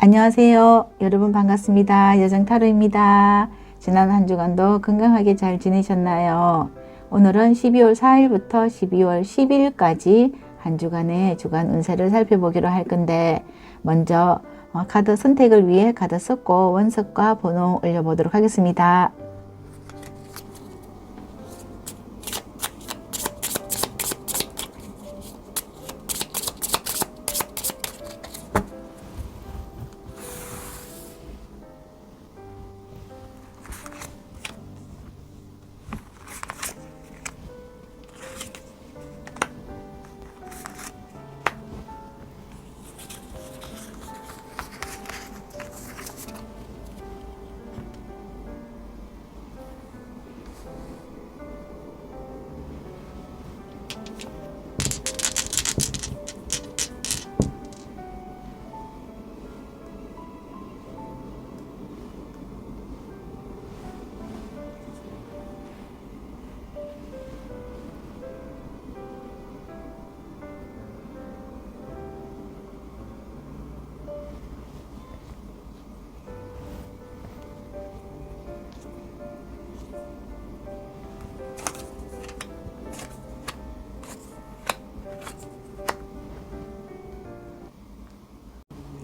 안녕하세요. 여러분 반갑습니다. 여정타로입니다. 지난 한 주간도 건강하게 잘 지내셨나요? 오늘은 12월 4일부터 12월 10일까지 한 주간의 주간 운세를 살펴보기로 할 건데, 먼저 카드 선택을 위해 카드 썼고 원석과 번호 올려보도록 하겠습니다.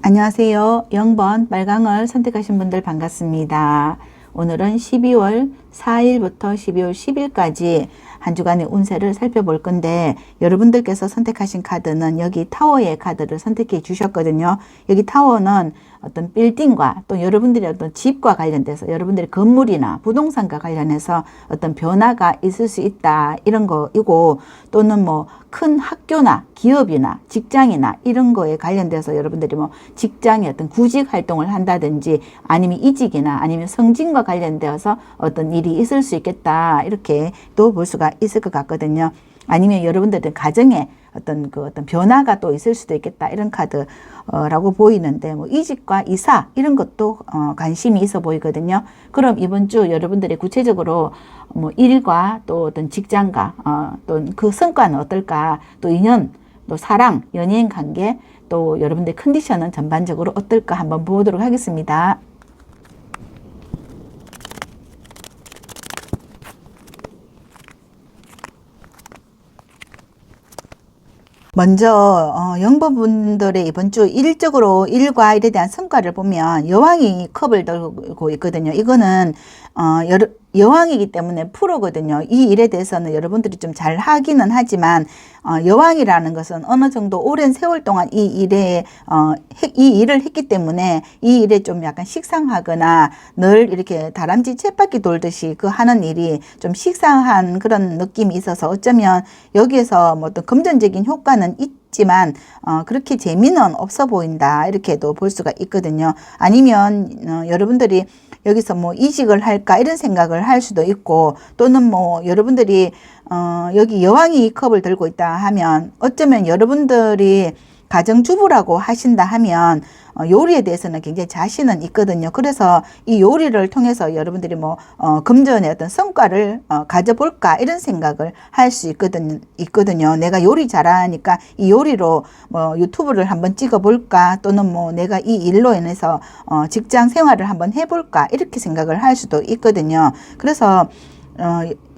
안녕하세요. 0번 빨강을 선택하신 분들 반갑습니다. 오늘은 12월 4일부터 12월 10일까지 한 주간의 운세를 살펴볼 건데, 여러분들께서 선택하신 카드는 여기 타워의 카드를 선택해 주셨거든요. 여기 타워는 어떤 빌딩과 또 여러분들의 어떤 집과 관련돼서, 여러분들의 건물이나 부동산과 관련해서 어떤 변화가 있을 수 있다, 이런 거이고, 또는 뭐 큰 학교나 기업이나 직장이나 이런 거에 관련돼서 여러분들이 뭐 직장의 어떤 구직 활동을 한다든지, 아니면 이직이나 아니면 승진과 관련되어서 어떤 일이 있을 수 있겠다, 이렇게 또 볼 수가 있을 것 같거든요. 아니면 여러분들은 가정에 어떤 변화가 또 있을 수도 있겠다, 이런 카드라고 보이는데, 뭐 이직과 이사 이런 것도 관심이 있어 보이거든요. 그럼 이번 주 여러분들이 구체적으로 뭐 일과 또 어떤 직장과 또 그 성과는 어떨까, 또 인연, 또 사랑, 연예인 관계, 또 여러분들의 컨디션은 전반적으로 어떨까 한번 보도록 하겠습니다. 먼저 0번 분들의 이번 주 일적으로 일과 일에 대한 성과를 보면 여왕이 컵을 들고 있거든요. 이거는 여왕이기 때문에 프로거든요. 이 일에 대해서는 여러분들이 좀 잘 하기는 하지만, 여왕이라는 것은 어느 정도 오랜 세월 동안 이 일을 했기 때문에 이 일에 좀 약간 식상하거나 늘 이렇게 다람쥐 쳇바퀴 돌듯이 그 하는 일이 좀 식상한 그런 느낌이 있어서, 어쩌면 여기에서 뭐 어떤 금전적인 효과는 있지만 그렇게 재미는 없어 보인다, 이렇게도 볼 수가 있거든요. 아니면 여러분들이 여기서 뭐 이직을 할까 이런 생각을 할 수도 있고, 또는 뭐 여러분들이 여기 여왕이 이 컵을 들고 있다 하면, 어쩌면 여러분들이 가정주부라고 하신다 하면 요리에 대해서는 굉장히 자신은 있거든요. 그래서 이 요리를 통해서 여러분들이 뭐 금전의 어떤 성과를 가져볼까 이런 생각을 할 수 있거든요. 내가 요리 잘하니까 이 요리로 뭐 유튜브를 한번 찍어볼까, 또는 뭐 내가 이 일로 인해서 직장 생활을 한번 해볼까, 이렇게 생각을 할 수도 있거든요. 그래서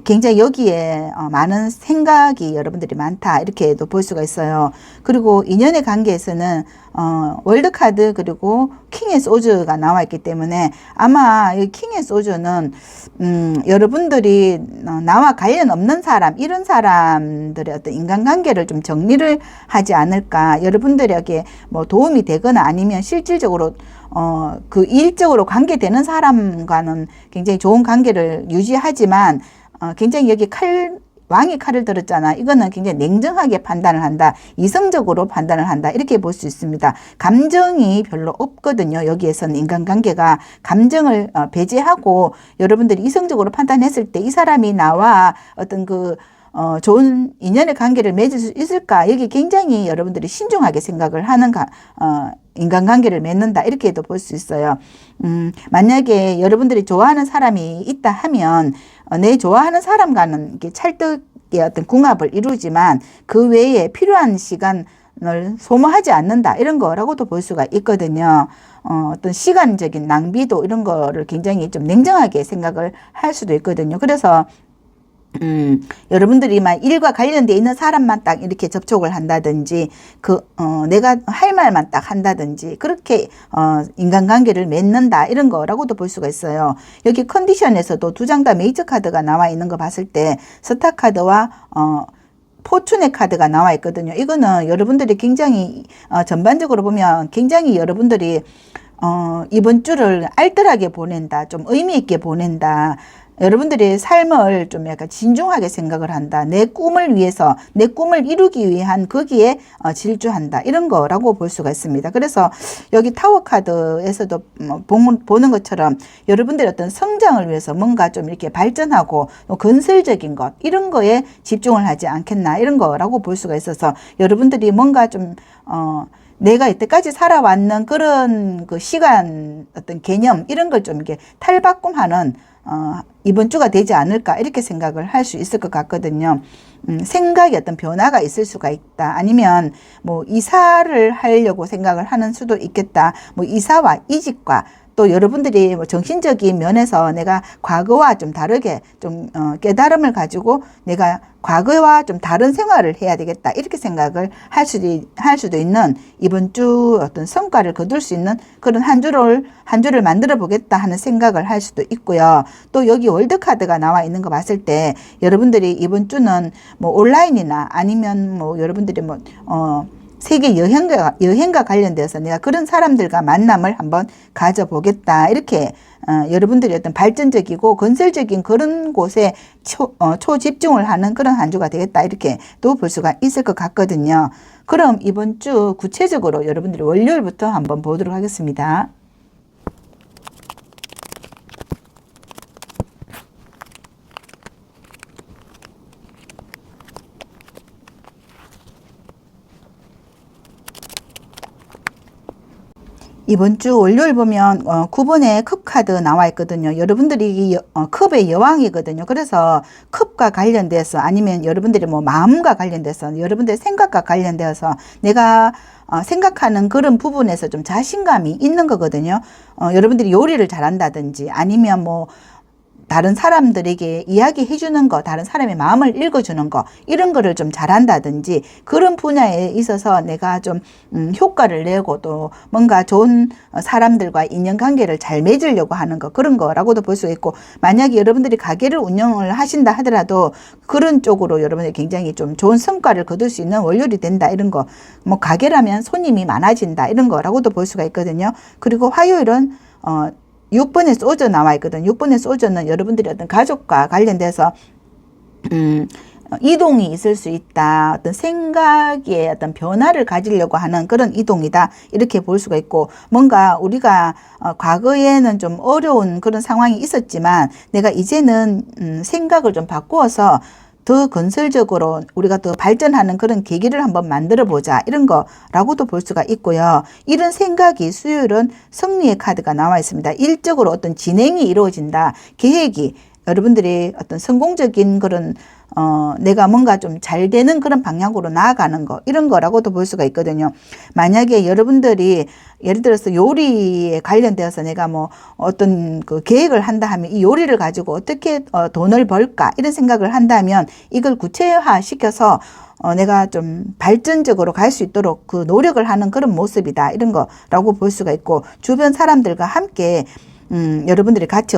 굉장히 여기에 많은 생각이 여러분들이 많다, 이렇게도 볼 수가 있어요. 그리고 인연의 관계에서는 월드카드 그리고 킹의 소주가 나와 있기 때문에, 아마 이 킹의 소주는 여러분들이 나와 관련 없는 사람, 이런 사람들의 어떤 인간관계를 좀 정리를 하지 않을까, 여러분들에게 뭐 도움이 되거나 아니면 실질적으로 그 일적으로 관계되는 사람과는 굉장히 좋은 관계를 유지하지만, 굉장히 여기 왕이 칼을 들었잖아. 이거는 굉장히 냉정하게 판단을 한다, 이성적으로 판단을 한다, 이렇게 볼 수 있습니다. 감정이 별로 없거든요. 여기에서는 인간관계가 감정을 배제하고, 여러분들이 이성적으로 판단했을 때 이 사람이 나와 어떤 좋은 인연의 관계를 맺을 수 있을까, 여기 굉장히 여러분들이 신중하게 생각을 하는 인간관계를 맺는다, 이렇게도 볼 수 있어요. 만약에 여러분들이 좋아하는 사람이 있다 하면 내 좋아하는 사람과는 이렇게 찰떡의 어떤 궁합을 이루지만, 그 외에 필요한 시간 소모하지 않는다 이런 거라고도 볼 수가 있거든요. 어떤 시간적인 낭비도 이런 거를 굉장히 좀 냉정하게 생각을 할 수도 있거든요. 그래서 여러분들이 막 일과 관련돼 있는 사람만 딱 이렇게 접촉을 한다든지, 내가 할 말만 딱 한다든지, 그렇게, 인간관계를 맺는다, 이런 거라고도 볼 수가 있어요. 여기 컨디션에서도 두 장 다 메이저 카드가 나와 있는 거 봤을 때, 스타 카드와, 포춘의 카드가 나와 있거든요. 이거는 여러분들이 굉장히, 전반적으로 보면 굉장히 여러분들이, 이번 주를 알뜰하게 보낸다, 좀 의미 있게 보낸다. 여러분들의 삶을 좀 약간 진중하게 생각을 한다. 내 꿈을 위해서, 내 꿈을 이루기 위한 거기에 질주한다. 이런 거라고 볼 수가 있습니다. 그래서 여기 타워 카드에서도 보는 것처럼 여러분들의 어떤 성장을 위해서 뭔가 좀 이렇게 발전하고 건설적인 것, 이런 거에 집중을 하지 않겠나. 이런 거라고 볼 수가 있어서 여러분들이 뭔가 좀, 내가 이때까지 살아왔는 그런 그 시간, 어떤 개념, 이런 걸 좀 이렇게 탈바꿈하는, 이번 주가 되지 않을까 이렇게 생각을 할 수 있을 것 같거든요. 생각에 어떤 변화가 있을 수가 있다. 아니면 뭐 이사를 하려고 생각을 하는 수도 있겠다. 뭐 이사와 이직과 또 여러분들이 뭐 정신적인 면에서 내가 과거와 좀 다르게 좀 깨달음을 가지고 내가 과거와 좀 다른 생활을 해야 되겠다 이렇게 생각을 할 수도 있는 이번 주 어떤 성과를 거둘 수 있는 그런 한 주를 만들어 보겠다 하는 생각을 할 수도 있고요. 또 여기 월드 카드가 나와 있는 거 봤을 때 여러분들이 이번 주는 뭐 온라인이나 아니면 뭐 여러분들이 세계 여행과 관련돼서 내가 그런 사람들과 만남을 한번 가져보겠다. 이렇게, 여러분들이 어떤 발전적이고 건설적인 그런 곳에 초집중을 하는 그런 한 주가 되겠다. 이렇게 또 볼 수가 있을 것 같거든요. 그럼 이번 주 구체적으로 여러분들이 월요일부터 한번 보도록 하겠습니다. 이번 주 월요일 보면 9번에 컵 카드 나와 있거든요. 여러분들이 컵의 여왕이거든요. 그래서 컵과 관련돼서 아니면 여러분들이 뭐 마음과 관련돼서 여러분들의 생각과 관련되어서 내가 생각하는 그런 부분에서 좀 자신감이 있는 거거든요. 여러분들이 요리를 잘한다든지 아니면 뭐 다른 사람들에게 이야기해 주는 거, 다른 사람의 마음을 읽어주는 거, 이런 거를 좀 잘한다든지 그런 분야에 있어서 내가 좀 효과를 내고 또 뭔가 좋은 사람들과 인연관계를 잘 맺으려고 하는 거, 그런 거라고도 볼 수 있고, 만약에 여러분들이 가게를 운영을 하신다 하더라도 그런 쪽으로 여러분들이 굉장히 좀 좋은 성과를 거둘 수 있는 월요일이 된다, 이런 거. 뭐 가게라면 손님이 많아진다, 이런 거라고도 볼 수가 있거든요. 그리고 화요일은 6번에 소저 나와 있거든요. 6번의 소저는 여러분들이 어떤 가족과 관련돼서 이동이 있을 수 있다. 어떤 생각에 어떤 변화를 가지려고 하는 그런 이동이다. 이렇게 볼 수가 있고, 뭔가 우리가 과거에는 좀 어려운 그런 상황이 있었지만 내가 이제는 생각을 좀 바꾸어서 더 건설적으로 우리가 더 발전하는 그런 계기를 한번 만들어 보자, 이런 거라고도 볼 수가 있고요. 이런 생각이 수요일은 승리의 카드가 나와 있습니다. 일적으로 어떤 진행이 이루어진다. 계획이 여러분들이 어떤 성공적인 그런 내가 뭔가 좀 잘 되는 그런 방향으로 나아가는 거, 이런 거라고도 볼 수가 있거든요. 만약에 여러분들이 예를 들어서 요리에 관련되어서 내가 뭐 어떤 그 계획을 한다 하면 이 요리를 가지고 어떻게 돈을 벌까, 이런 생각을 한다면 이걸 구체화 시켜서 내가 좀 발전적으로 갈 수 있도록 그 노력을 하는 그런 모습이다, 이런 거라고 볼 수가 있고, 주변 사람들과 함께 여러분들이 같이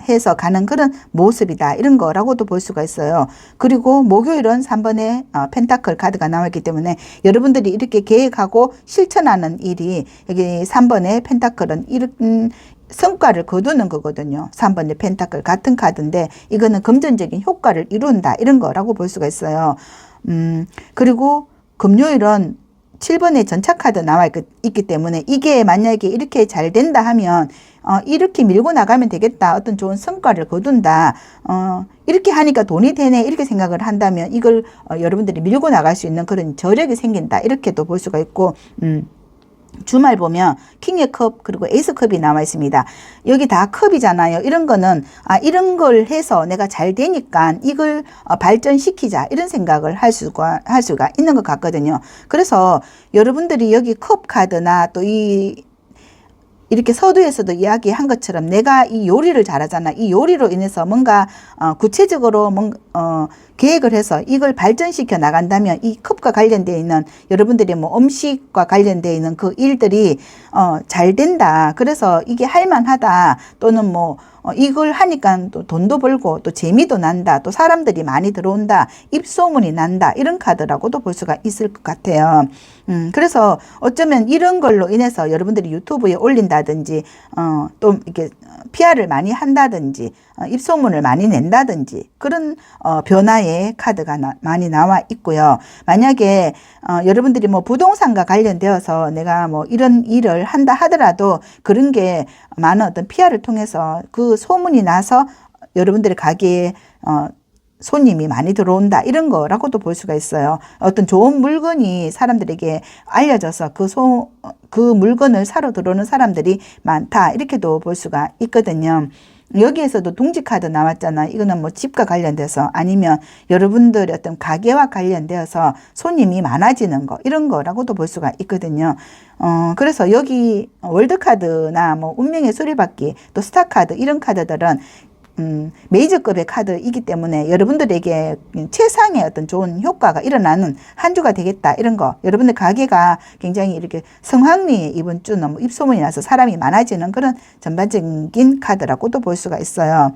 해서 가는 그런 모습이다, 이런 거라고도 볼 수가 있어요. 그리고 목요일은 3번에 펜타클 카드가 나왔기 때문에 여러분들이 이렇게 계획하고 실천하는 일이, 여기 3번에 펜타클은 이런 성과를 거두는 거거든요. 3번의 펜타클 같은 카드인데 이거는 금전적인 효과를 이룬다, 이런 거라고 볼 수가 있어요. 그리고 금요일은 7번의 전차카드 나와 있기 때문에 이게 만약에 이렇게 잘 된다 하면 이렇게 밀고 나가면 되겠다, 어떤 좋은 성과를 거둔다, 이렇게 하니까 돈이 되네, 이렇게 생각을 한다면 이걸 여러분들이 밀고 나갈 수 있는 그런 저력이 생긴다, 이렇게도 볼 수가 있고, 주말 보면 킹의 컵 그리고 에이스 컵이 나와 있습니다. 여기 다 컵이잖아요. 이런 거는 이런 걸 해서 내가 잘 되니까 이걸 발전시키자 이런 생각을 할 수가 있는 것 같거든요. 그래서 여러분들이 여기 컵 카드나 또 이렇게 서두에서도 이야기한 것처럼 내가 이 요리를 잘하잖아. 이 요리로 인해서 뭔가 구체적으로 계획을 해서 이걸 발전시켜 나간다면 이 컵과 관련되어 있는 여러분들이 뭐 음식과 관련되어 있는 그 일들이 잘 된다. 그래서 이게 할만하다. 또는 뭐 이걸 하니까 또 돈도 벌고 또 재미도 난다. 또 사람들이 많이 들어온다. 입소문이 난다. 이런 카드라고도 볼 수가 있을 것 같아요. 그래서 어쩌면 이런 걸로 인해서 여러분들이 유튜브에 올린다든지 또 이렇게 PR을 많이 한다든지 입소문을 많이 낸다든지 그런 변화의 카드가 많이 나와 있고요. 만약에 여러분들이 뭐 부동산과 관련되어서 내가 뭐 이런 일을 한다 하더라도 그런 게 많은 어떤 PR을 통해서 그 소문이 나서 여러분들의 가게에 손님이 많이 들어온다 이런 거라고도 볼 수가 있어요. 어떤 좋은 물건이 사람들에게 알려져서 그 물건을 사러 들어오는 사람들이 많다 이렇게도 볼 수가 있거든요. 여기에서도 둥지 카드 나왔잖아. 이거는 뭐 집과 관련돼서 아니면 여러분들의 어떤 가게와 관련되어서 손님이 많아지는 거 이런 거라고도 볼 수가 있거든요. 그래서 여기 월드 카드나 뭐 운명의 수리받기 또 스타 카드 이런 카드들은 메이저급의 카드이기 때문에 여러분들에게 최상의 어떤 좋은 효과가 일어나는 한 주가 되겠다 이런 거 여러분들 가게가 굉장히 이렇게 성황리에 이번 주는 뭐 입소문이 나서 사람이 많아지는 그런 전반적인 카드라고도 볼 수가 있어요.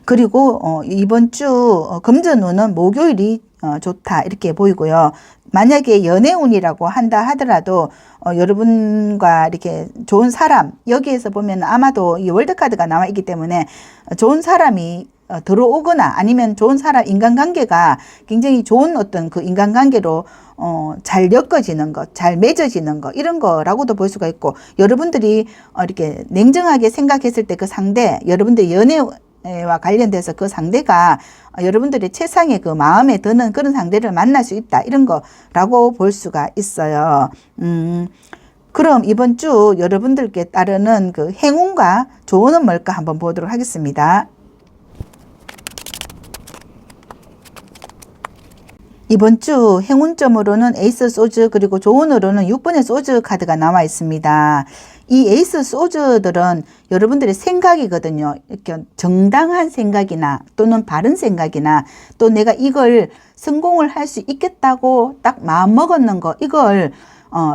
그리고 이번 주 금전운은 목요일이 좋다 이렇게 보이고요. 만약에 연애운이라고 한다 하더라도 여러분과 이렇게 좋은 사람 여기에서 보면 아마도 이 월드카드가 나와 있기 때문에 좋은 사람이 들어오거나 아니면 좋은 사람 인간관계가 굉장히 좋은 어떤 그 인간관계로 잘 엮어지는 것, 잘 맺어지는 것 이런 거라고도 볼 수가 있고 여러분들이 이렇게 냉정하게 생각했을 때 그 상대 여러분들의 연애와 관련돼서 그 상대가 여러분들의 최상의 그 마음에 드는 그런 상대를 만날 수 있다 이런 거라고 볼 수가 있어요. 그럼 이번 주 여러분들께 따르는 그 행운과 조언은 뭘까 한번 보도록 하겠습니다. 이번 주 행운점으로는 에이스 소주 그리고 조언으로는 6번의 소주 카드가 나와 있습니다. 이 에이스 소주들은 여러분들의 생각이거든요. 이렇게 정당한 생각이나 또는 바른 생각이나 또 내가 이걸 성공을 할 수 있겠다고 딱 마음 먹었는 거 이걸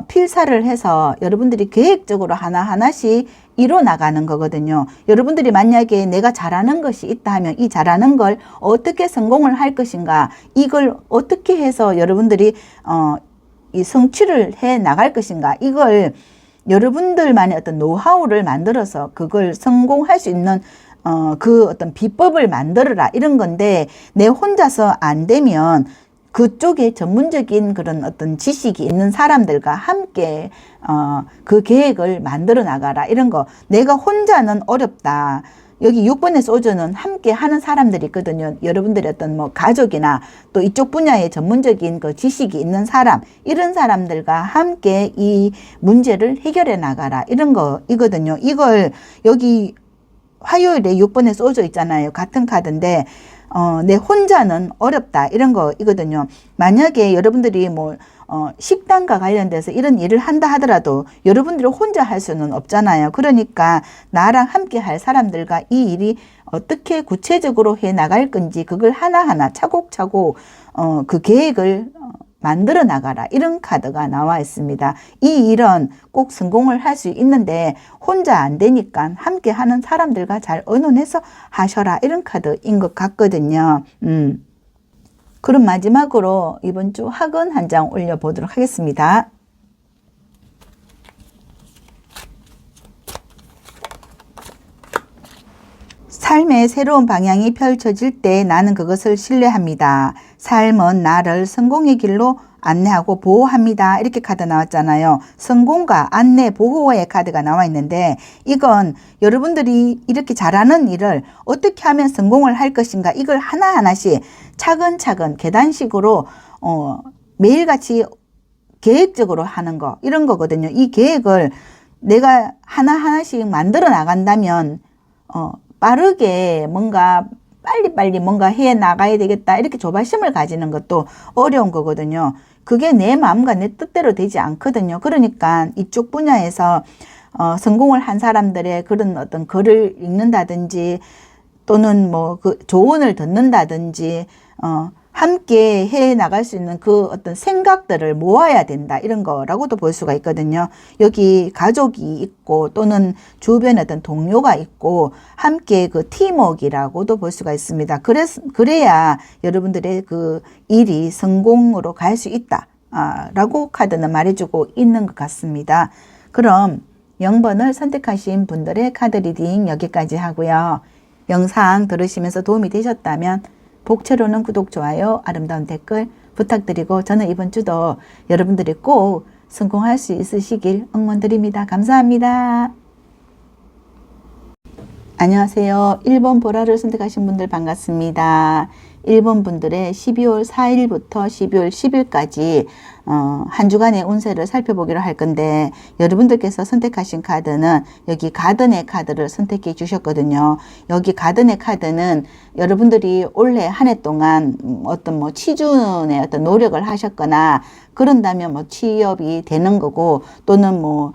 필사를 해서 여러분들이 계획적으로 하나하나씩 이뤄 나가는 거거든요. 여러분들이 만약에 내가 잘하는 것이 있다 하면 이 잘하는 걸 어떻게 성공을 할 것인가 이걸 어떻게 해서 여러분들이 이 성취를 해 나갈 것인가 이걸 여러분들만의 어떤 노하우를 만들어서 그걸 성공할 수 있는 그 어떤 비법을 만들어라 이런 건데 내 혼자서 안 되면 그쪽에 전문적인 그런 어떤 지식이 있는 사람들과 함께 그 계획을 만들어 나가라 이런 거 내가 혼자는 어렵다. 여기 6번의 소주는 함께 하는 사람들이 있거든요. 여러분들의 어떤 뭐 가족이나 또 이쪽 분야의 전문적인 그 지식이 있는 사람, 이런 사람들과 함께 이 문제를 해결해 나가라. 이런 거이거든요. 이걸 여기 화요일에 6번의 소주 있잖아요. 같은 카드인데, 내 혼자는 어렵다. 이런 거이거든요. 만약에 여러분들이 뭐, 식당과 관련돼서 이런 일을 한다 하더라도 여러분들이 혼자 할 수는 없잖아요. 그러니까 나랑 함께 할 사람들과 이 일이 어떻게 구체적으로 해 나갈 건지 그걸 하나하나 차곡차곡 그 계획을 만들어 나가라. 이런 카드가 나와 있습니다. 이 일은 꼭 성공을 할 수 있는데 혼자 안 되니까 함께 하는 사람들과 잘 의논해서 하셔라. 이런 카드인 것 같거든요. 그럼 마지막으로 이번 주 학은 한 장 올려보도록 하겠습니다. 삶의 새로운 방향이 펼쳐질 때 나는 그것을 신뢰합니다. 삶은 나를 성공의 길로 안내하고 보호합니다. 이렇게 카드 나왔잖아요. 성공과 안내, 보호의 카드가 나와 있는데 이건 여러분들이 이렇게 잘하는 일을 어떻게 하면 성공을 할 것인가 이걸 하나하나씩 차근차근 계단식으로 매일같이 계획적으로 하는 거 이런 거거든요. 이 계획을 내가 하나하나씩 만들어 나간다면 빠르게 뭔가 빨리빨리 뭔가 해 나가야 되겠다 이렇게 조바심을 가지는 것도 어려운 거거든요. 그게 내 마음과 내 뜻대로 되지 않거든요. 그러니까 이쪽 분야에서 성공을 한 사람들의 그런 어떤 글을 읽는다든지 또는 뭐 그 조언을 듣는다든지 함께 해 나갈 수 있는 그 어떤 생각들을 모아야 된다 이런 거라고도 볼 수가 있거든요. 여기 가족이 있고 또는 주변에 어떤 동료가 있고 함께 그 팀워크라고도 볼 수가 있습니다. 그래야 여러분들의 그 일이 성공으로 갈 수 있다 라고 카드는 말해주고 있는 것 같습니다. 그럼 0번을 선택하신 분들의 카드 리딩 여기까지 하고요. 영상 들으시면서 도움이 되셨다면 복채로는 구독, 좋아요, 아름다운 댓글 부탁드리고 저는 이번 주도 여러분들이 꼭 성공할 수 있으시길 응원드립니다. 감사합니다. 안녕하세요. 1번 보라를 선택하신 분들 반갑습니다. 1번 분들의 12월 4일부터 12월 10일까지 한 주간의 운세를 살펴보기로 할 건데 여러분들께서 선택하신 카드는 여기 가든의 카드를 선택해 주셨거든요. 여기 가든의 카드는 여러분들이 올해 한 해 동안 어떤 뭐 취준의 어떤 노력을 하셨거나 그런다면 뭐 취업이 되는 거고 또는 뭐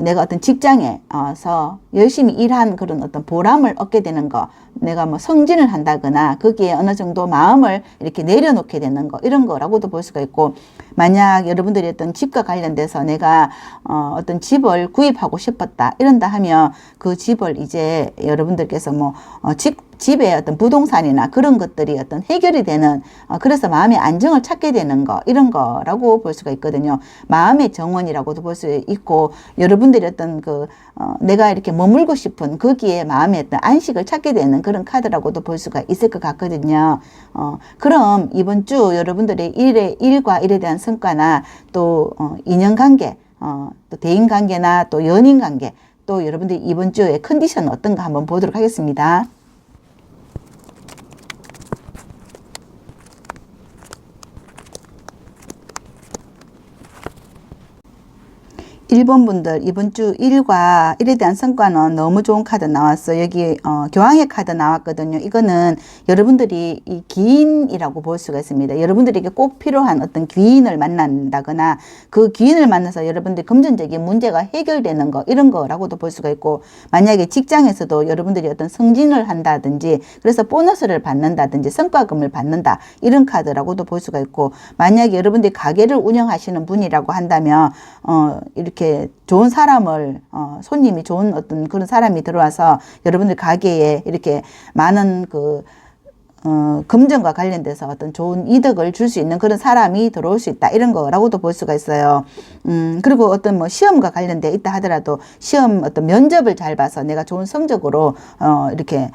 내가 어떤 직장에서 열심히 일한 그런 어떤 보람을 얻게 되는 거, 내가 뭐 승진을 한다거나 거기에 어느 정도 마음을 이렇게 내려놓게 되는 거, 이런 거라고도 볼 수가 있고, 만약 여러분들이 어떤 집과 관련돼서 내가 어떤 집을 구입하고 싶었다 이런다 하면 그 집을 이제 여러분들께서 뭐 집의 어떤 부동산이나 그런 것들이 어떤 해결이 되는 그래서 마음의 안정을 찾게 되는 거 이런 거라고 볼 수가 있거든요. 마음의 정원이라고도 볼 수 있고 여러분들이 어떤 내가 이렇게 머물고 싶은 거기에 마음의 어떤 안식을 찾게 되는 그런 카드라고도 볼 수가 있을 것 같거든요. 그럼 이번 주 여러분들의 일과 일에 대한 성과나 또 인연관계, 또 대인관계나 또 연인관계, 또 여러분들이 이번 주의 컨디션 어떤가 한번 보도록 하겠습니다. 1번 분들 이번 주 일과 일에 대한 성과는 너무 좋은 카드 나왔어요. 여기 교황의 카드 나왔거든요. 이거는 여러분들이 이 귀인이라고 볼 수가 있습니다. 여러분들에게 꼭 필요한 어떤 귀인을 만난다거나 그 귀인을 만나서 여러분들이 금전적인 문제가 해결되는 거 이런 거라고도 볼 수가 있고, 만약에 직장에서도 여러분들이 어떤 승진을 한다든지 그래서 보너스를 받는다든지 성과금을 받는다 이런 카드라고도 볼 수가 있고, 만약에 여러분들이 가게를 운영하시는 분이라고 한다면 이렇게 좋은 사람을 손님이 좋은 어떤 그런 사람이 들어와서 여러분들 가게에 이렇게 많은 금전과 관련돼서 어떤 좋은 이득을 줄 수 있는 그런 사람이 들어올 수 있다 이런 거라고도 볼 수가 있어요. 그리고 어떤 뭐 시험과 관련돼 있다 하더라도 시험 어떤 면접을 잘 봐서 내가 좋은 성적으로 이렇게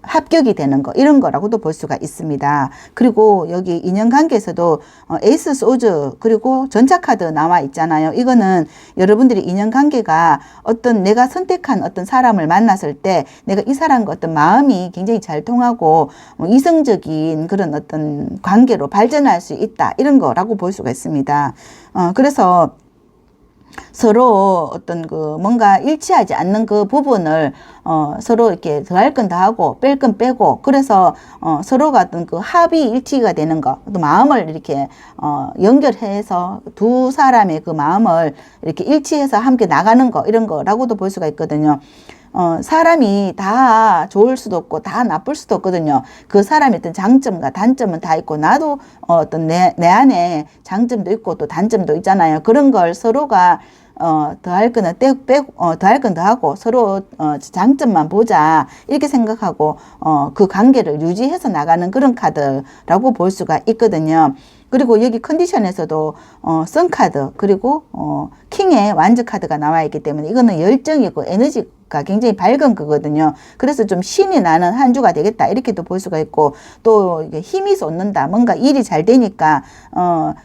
합격이 되는 거 이런 거라고도 볼 수가 있습니다. 그리고 여기 인연관계에서도 에이스 소즈 그리고 전차카드 나와 있잖아요. 이거는 여러분들이 인연관계가 어떤 내가 선택한 어떤 사람을 만났을 때 내가 이 사람과 어떤 마음이 굉장히 잘 통하고 이성적인 그런 어떤 관계로 발전할 수 있다 이런 거라고 볼 수가 있습니다. 그래서 서로 어떤 뭔가 일치하지 않는 그 부분을 서로 이렇게 더할 건 더하고 뺄 건 빼고, 그래서 서로가 어떤 합의 일치가 되는 거, 또 마음을 이렇게 연결해서 두 사람의 그 마음을 이렇게 일치해서 함께 나가는 거 이런 거라고도 볼 수가 있거든요. 사람이 다 좋을 수도 없고 다 나쁠 수도 없거든요. 그 사람의 어떤 장점과 단점은 다 있고 나도 어떤 내 안에 장점도 있고 또 단점도 있잖아요. 그런 걸 서로가 더할 거는 빼고 더할 건 더하고 서로 장점만 보자 이렇게 생각하고 그 관계를 유지해서 나가는 그런 카드라고 볼 수가 있거든요. 그리고 여기 컨디션에서도 선 카드 그리고 킹의 완전 카드가 나와 있기 때문에 이거는 열정이고 에너지 가 굉장히 밝은 거거든요. 그래서 좀 신이 나는 한 주가 되겠다 이렇게도 볼 수가 있고, 또 이게 힘이 솟는다, 뭔가 일이 잘 되니까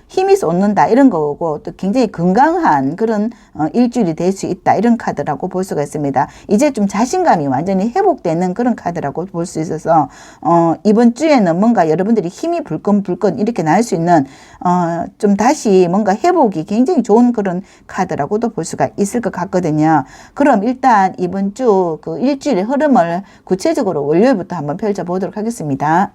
힘이 솟는다 이런 거고, 또 굉장히 건강한 그런 일주일이 될 수 있다 이런 카드라고 볼 수가 있습니다. 이제 좀 자신감이 완전히 회복되는 그런 카드라고 볼 수 있어서 이번 주에는 뭔가 여러분들이 힘이 불끈불끈 이렇게 날 수 있는 좀 다시 뭔가 회복이 굉장히 좋은 그런 카드라고도 볼 수가 있을 것 같거든요. 그럼 일단 이번 주 그 일주일의 흐름을 구체적으로 월요일부터 한번 펼쳐보도록 하겠습니다.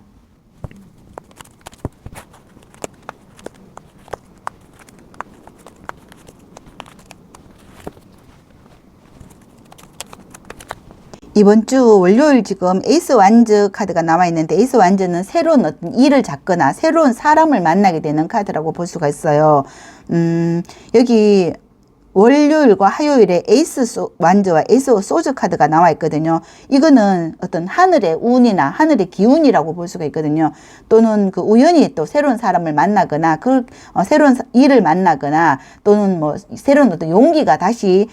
이번 주 월요일 지금 에이스 완즈 카드가 나와 있는데, 에이스 완즈는 새로운 어떤 일을 잡거나 새로운 사람을 만나게 되는 카드라고 볼 수가 있어요. 여기 월요일과 화요일에 에이스 완즈와 에이스 소즈 카드가 나와 있거든요. 이거는 어떤 하늘의 운이나 하늘의 기운이라고 볼 수가 있거든요. 또는 그 우연히 또 새로운 사람을 만나거나 새로운 일을 만나거나, 또는 뭐 새로운 어떤 용기가 다시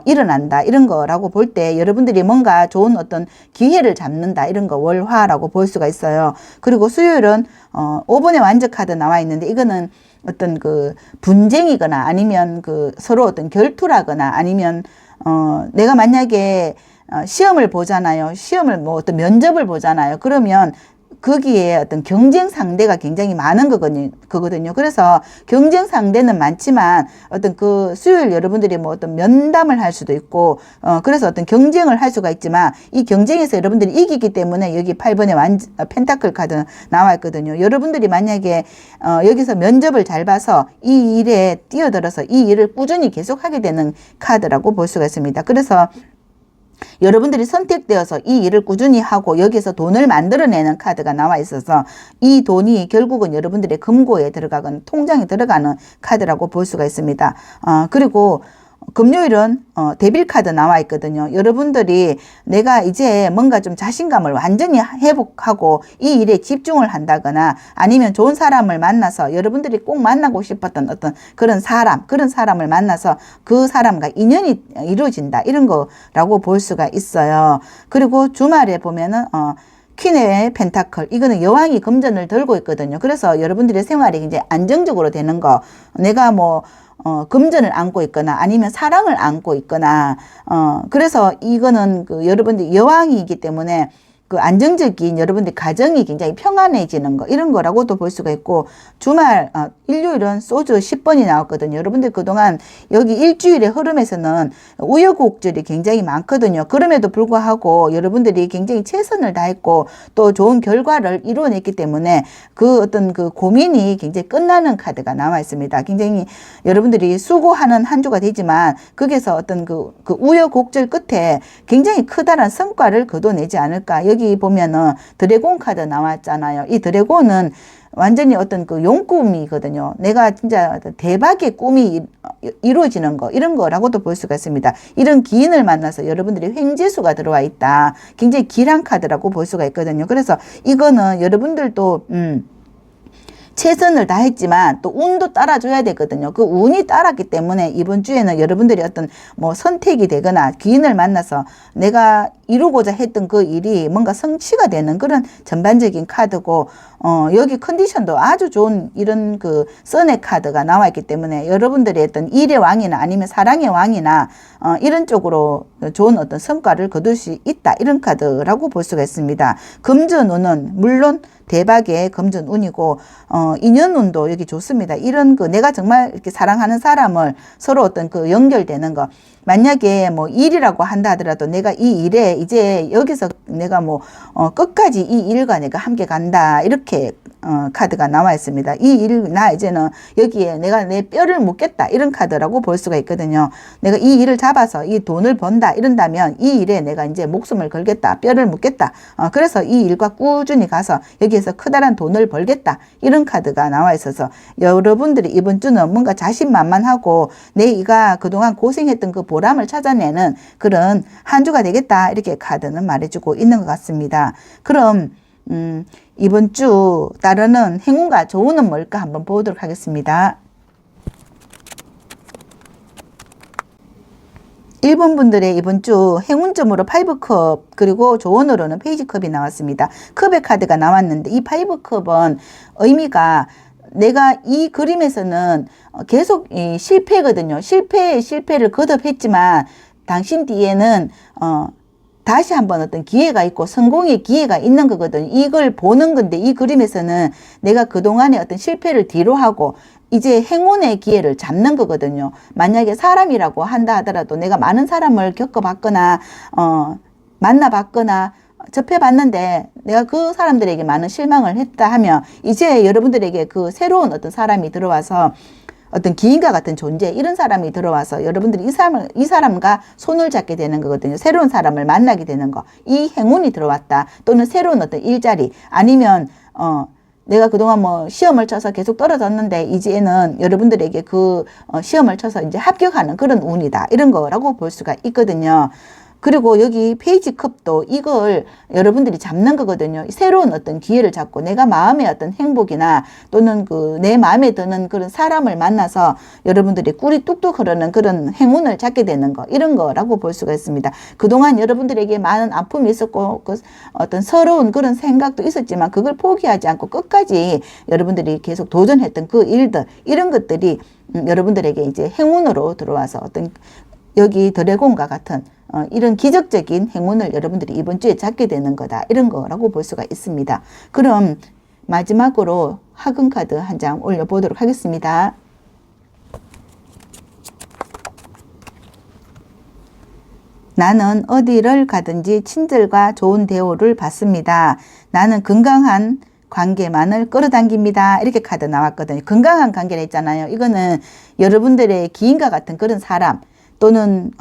일어난다 이런 거라고 볼 때 여러분들이 뭔가 좋은 어떤 기회를 잡는다 이런 거 월화라고 볼 수가 있어요. 그리고 수요일은 5번의 완즈 카드 나와 있는데, 이거는 어떤 그 분쟁이거나 아니면 그 서로 어떤 결투라거나, 아니면 내가 만약에 시험을 보잖아요. 시험을 뭐 어떤 면접을 보잖아요. 그러면 거기에 어떤 경쟁 상대가 굉장히 많은 거거든요. 그래서 경쟁 상대는 많지만 어떤 그 수요일 여러분들이 뭐 어떤 면담을 할 수도 있고, 그래서 어떤 경쟁을 할 수가 있지만, 이 경쟁에서 여러분들이 이기기 때문에 여기 8번의 펜타클 카드 나와 있거든요. 여러분들이 만약에 여기서 면접을 잘 봐서 이 일에 뛰어들어서 이 일을 꾸준히 계속하게 되는 카드라고 볼 수가 있습니다. 그래서 여러분들이 선택되어서 이 일을 꾸준히 하고 여기서 돈을 만들어내는 카드가 나와 있어서, 이 돈이 결국은 여러분들의 금고에 들어가거나 통장에 들어가는 카드라고 볼 수가 있습니다. 그리고 금요일은 데빌 카드 나와 있거든요. 여러분들이 내가 이제 뭔가 좀 자신감을 완전히 회복하고 이 일에 집중을 한다거나, 아니면 좋은 사람을 만나서 여러분들이 꼭 만나고 싶었던 어떤 그런 사람을 만나서 그 사람과 인연이 이루어진다 이런 거라고 볼 수가 있어요. 그리고 주말에 보면은 퀸의 펜타클, 이거는 여왕이 금전을 들고 있거든요. 그래서 여러분들의 생활이 이제 안정적으로 되는 거, 내가 뭐 금전을 안고 있거나 아니면 사랑을 안고 있거나, 그래서 이거는 그 여러분들 여왕이기 때문에 그 안정적인 여러분들 가정이 굉장히 평안해지는 거, 이런 거라고도 볼 수가 있고, 주말 일요일은 소주 10번이 나왔거든요. 여러분들 그동안 여기 일주일의 흐름에서는 우여곡절이 굉장히 많거든요. 그럼에도 불구하고 여러분들이 굉장히 최선을 다했고 또 좋은 결과를 이루어냈기 때문에 그 어떤 그 고민이 굉장히 끝나는 카드가 나와 있습니다. 굉장히 여러분들이 수고하는 한 주가 되지만 거기서 어떤 그 우여곡절 끝에 굉장히 크다란 성과를 거둬내지 않을까. 여기 보면은 드래곤 카드 나왔잖아요. 이 드래곤은 완전히 어떤 그 용꿈이거든요. 내가 진짜 대박의 꿈이 이루어지는 거, 이런 거라고도 볼 수가 있습니다. 이런 기인을 만나서 여러분들이 횡재수가 들어와 있다. 굉장히 길한 카드라고 볼 수가 있거든요. 그래서 이거는 여러분들도 최선을 다했지만 또 운도 따라줘야 되거든요. 그 운이 따랐기 때문에 이번 주에는 여러분들이 어떤 뭐 선택이 되거나 귀인을 만나서 내가 이루고자 했던 그 일이 뭔가 성취가 되는 그런 전반적인 카드고, 여기 컨디션도 아주 좋은 이런 그 선의 카드가 나와 있기 때문에 여러분들이 어떤 일의 왕이나 아니면 사랑의 왕이나 이런 쪽으로 좋은 어떤 성과를 거둘 수 있다, 이런 카드라고 볼 수가 있습니다. 금전운은 물론 대박의 금전운이고, 인연운도 여기 좋습니다. 이런 그 내가 정말 이렇게 사랑하는 사람을 서로 어떤 그 연결되는 거, 만약에 뭐 일이라고 한다 하더라도 내가 이 일에 이제 여기서 내가 뭐 끝까지 이 일과 내가 함께 간다, 이렇게 카드가 나와 있습니다. 이 일, 나 이제는 여기에 내가 내 뼈를 묻겠다, 이런 카드라고 볼 수가 있거든요. 내가 이 일을 잡아서 이 돈을 번다 이런다면 이 일에 내가 이제 목숨을 걸겠다, 뼈를 묻겠다, 그래서 이 일과 꾸준히 가서 여기에서 커다란 돈을 벌겠다, 이런 카드가 나와 있어서 여러분들이 이번 주는 뭔가 자신만만하고 내가 그동안 고생했던 그 보람을 찾아내는 그런 한 주가 되겠다, 이렇게 카드는 말해주고 있는 것 같습니다. 그럼 이번 주 따르는 행운과 조운은 뭘까 한번 보도록 하겠습니다. 1번 분들의 이번 주 행운점으로 5컵 그리고 조언으로는 페이지컵이 나왔습니다. 컵의 카드가 나왔는데 이 5컵은 의미가 내가 이 그림에서는 계속 실패거든요. 실패를 거듭했지만 당신 뒤에는 다시 한번 어떤 기회가 있고 성공의 기회가 있는 거거든요. 이걸 보는 건데 이 그림에서는 내가 그동안의 어떤 실패를 뒤로 하고 이제 행운의 기회를 잡는 거거든요. 만약에 사람이라고 한다 하더라도 내가 많은 사람을 겪어봤거나 만나봤거나 접해봤는데 내가 그 사람들에게 많은 실망을 했다 하면 이제 여러분들에게 그 새로운 어떤 사람이 들어와서 어떤 기인과 같은 존재 이런 사람이 들어와서 여러분들이 이 사람과 손을 잡게 되는 거거든요. 새로운 사람을 만나게 되는 거. 이 행운이 들어왔다. 또는 새로운 어떤 일자리 아니면 내가 그동안 뭐 시험을 쳐서 계속 떨어졌는데 이제는 여러분들에게 그 시험을 쳐서 이제 합격하는 그런 운이다. 이런 거라고 볼 수가 있거든요. 그리고 여기 페이지 컵도 이걸 여러분들이 잡는 거거든요. 새로운 어떤 기회를 잡고 내가 마음의 어떤 행복이나 또는 그 내 마음에 드는 그런 사람을 만나서 여러분들이 꿀이 뚝뚝 흐르는 그런 행운을 잡게 되는 거 이런 거라고 볼 수가 있습니다. 그동안 여러분들에게 많은 아픔이 있었고 그 어떤 서러운 그런 생각도 있었지만 그걸 포기하지 않고 끝까지 여러분들이 계속 도전했던 그 일들 이런 것들이 여러분들에게 이제 행운으로 들어와서 어떤 여기 드래곤과 같은 이런 기적적인 행운을 여러분들이 이번 주에 잡게 되는 거다. 이런 거라고 볼 수가 있습니다. 그럼 마지막으로 화금 카드 한 장 올려보도록 하겠습니다. 나는 어디를 가든지 친절과 좋은 대우를 받습니다. 나는 건강한 관계만을 끌어당깁니다. 이렇게 카드 나왔거든요. 건강한 관계를 했잖아요. 이거는 여러분들의 기인과 같은 그런 사람 또는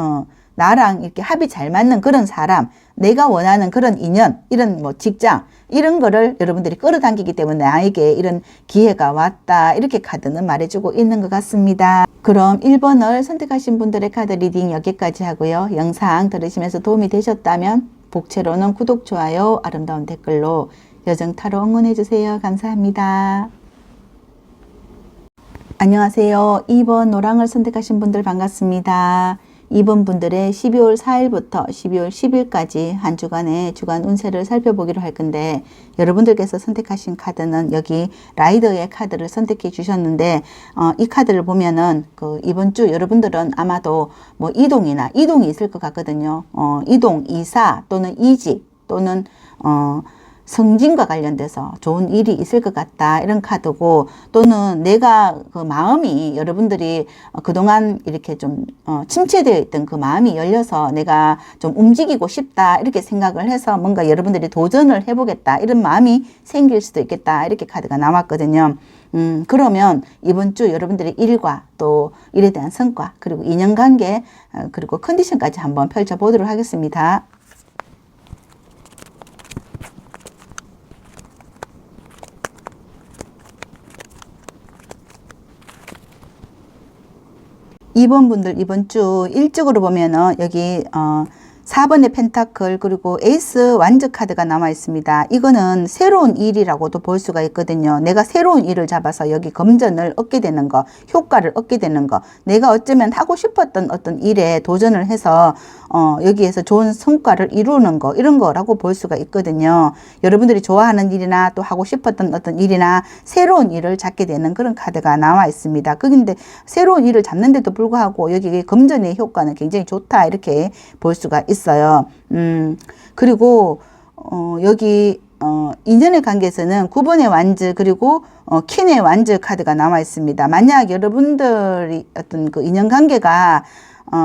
나랑 이렇게 합이 잘 맞는 그런 사람, 내가 원하는 그런 인연, 이런 뭐 직장, 이런 거를 여러분들이 끌어당기기 때문에 나에게 이런 기회가 왔다. 이렇게 카드는 말해주고 있는 것 같습니다. 그럼 1번을 선택하신 분들의 카드 리딩 여기까지 하고요. 영상 들으시면서 도움이 되셨다면 복채로는 구독, 좋아요, 아름다운 댓글로 여정타로 응원해주세요. 감사합니다. 안녕하세요. 2번 노랑을 선택하신 분들 반갑습니다. 2번 분들의 12월 4일부터 12월 10일까지 한 주간의 주간 운세를 살펴보기로 할 건데 여러분들께서 선택하신 카드는 여기 라이더의 카드를 선택해 주셨는데 이 카드를 보면은 이번 주 여러분들은 아마도 뭐 이동이 있을 것 같거든요. 이동, 이사 또는 이직 또는 성진과 관련돼서 좋은 일이 있을 것 같다 이런 카드고 또는 내가 그 마음이 여러분들이 그동안 이렇게 좀 침체되어 있던 그 마음이 열려서 내가 좀 움직이고 싶다 이렇게 생각을 해서 뭔가 여러분들이 도전을 해보겠다 이런 마음이 생길 수도 있겠다 이렇게 카드가 나왔거든요. 그러면 이번 주 여러분들의 일과 또 일에 대한 성과 그리고 인연관계 그리고 컨디션까지 한번 펼쳐보도록 하겠습니다. 2번 분들 이번 주 일적으로 보면은 여기 4번의 펜타클 그리고 에이스 완저 카드가 남아 있습니다. 이거는 새로운 일이라고도 볼 수가 있거든요. 내가 새로운 일을 잡아서 여기 금전을 얻게 되는 거, 효과를 얻게 되는 거, 내가 어쩌면 하고 싶었던 어떤 일에 도전을 해서 여기에서 좋은 성과를 이루는 거, 이런 거라고 볼 수가 있거든요. 여러분들이 좋아하는 일이나 또 하고 싶었던 어떤 일이나 새로운 일을 잡게 되는 그런 카드가 나와 있습니다. 근데 새로운 일을 잡는데도 불구하고 여기 금전의 효과는 굉장히 좋다 이렇게 볼 수가 있어요. 그리고 여기 인연의 관계에서는 9번의 완즈 그리고 퀸의 완즈 카드가 나와 있습니다. 만약 여러분들이 어떤 그 인연관계가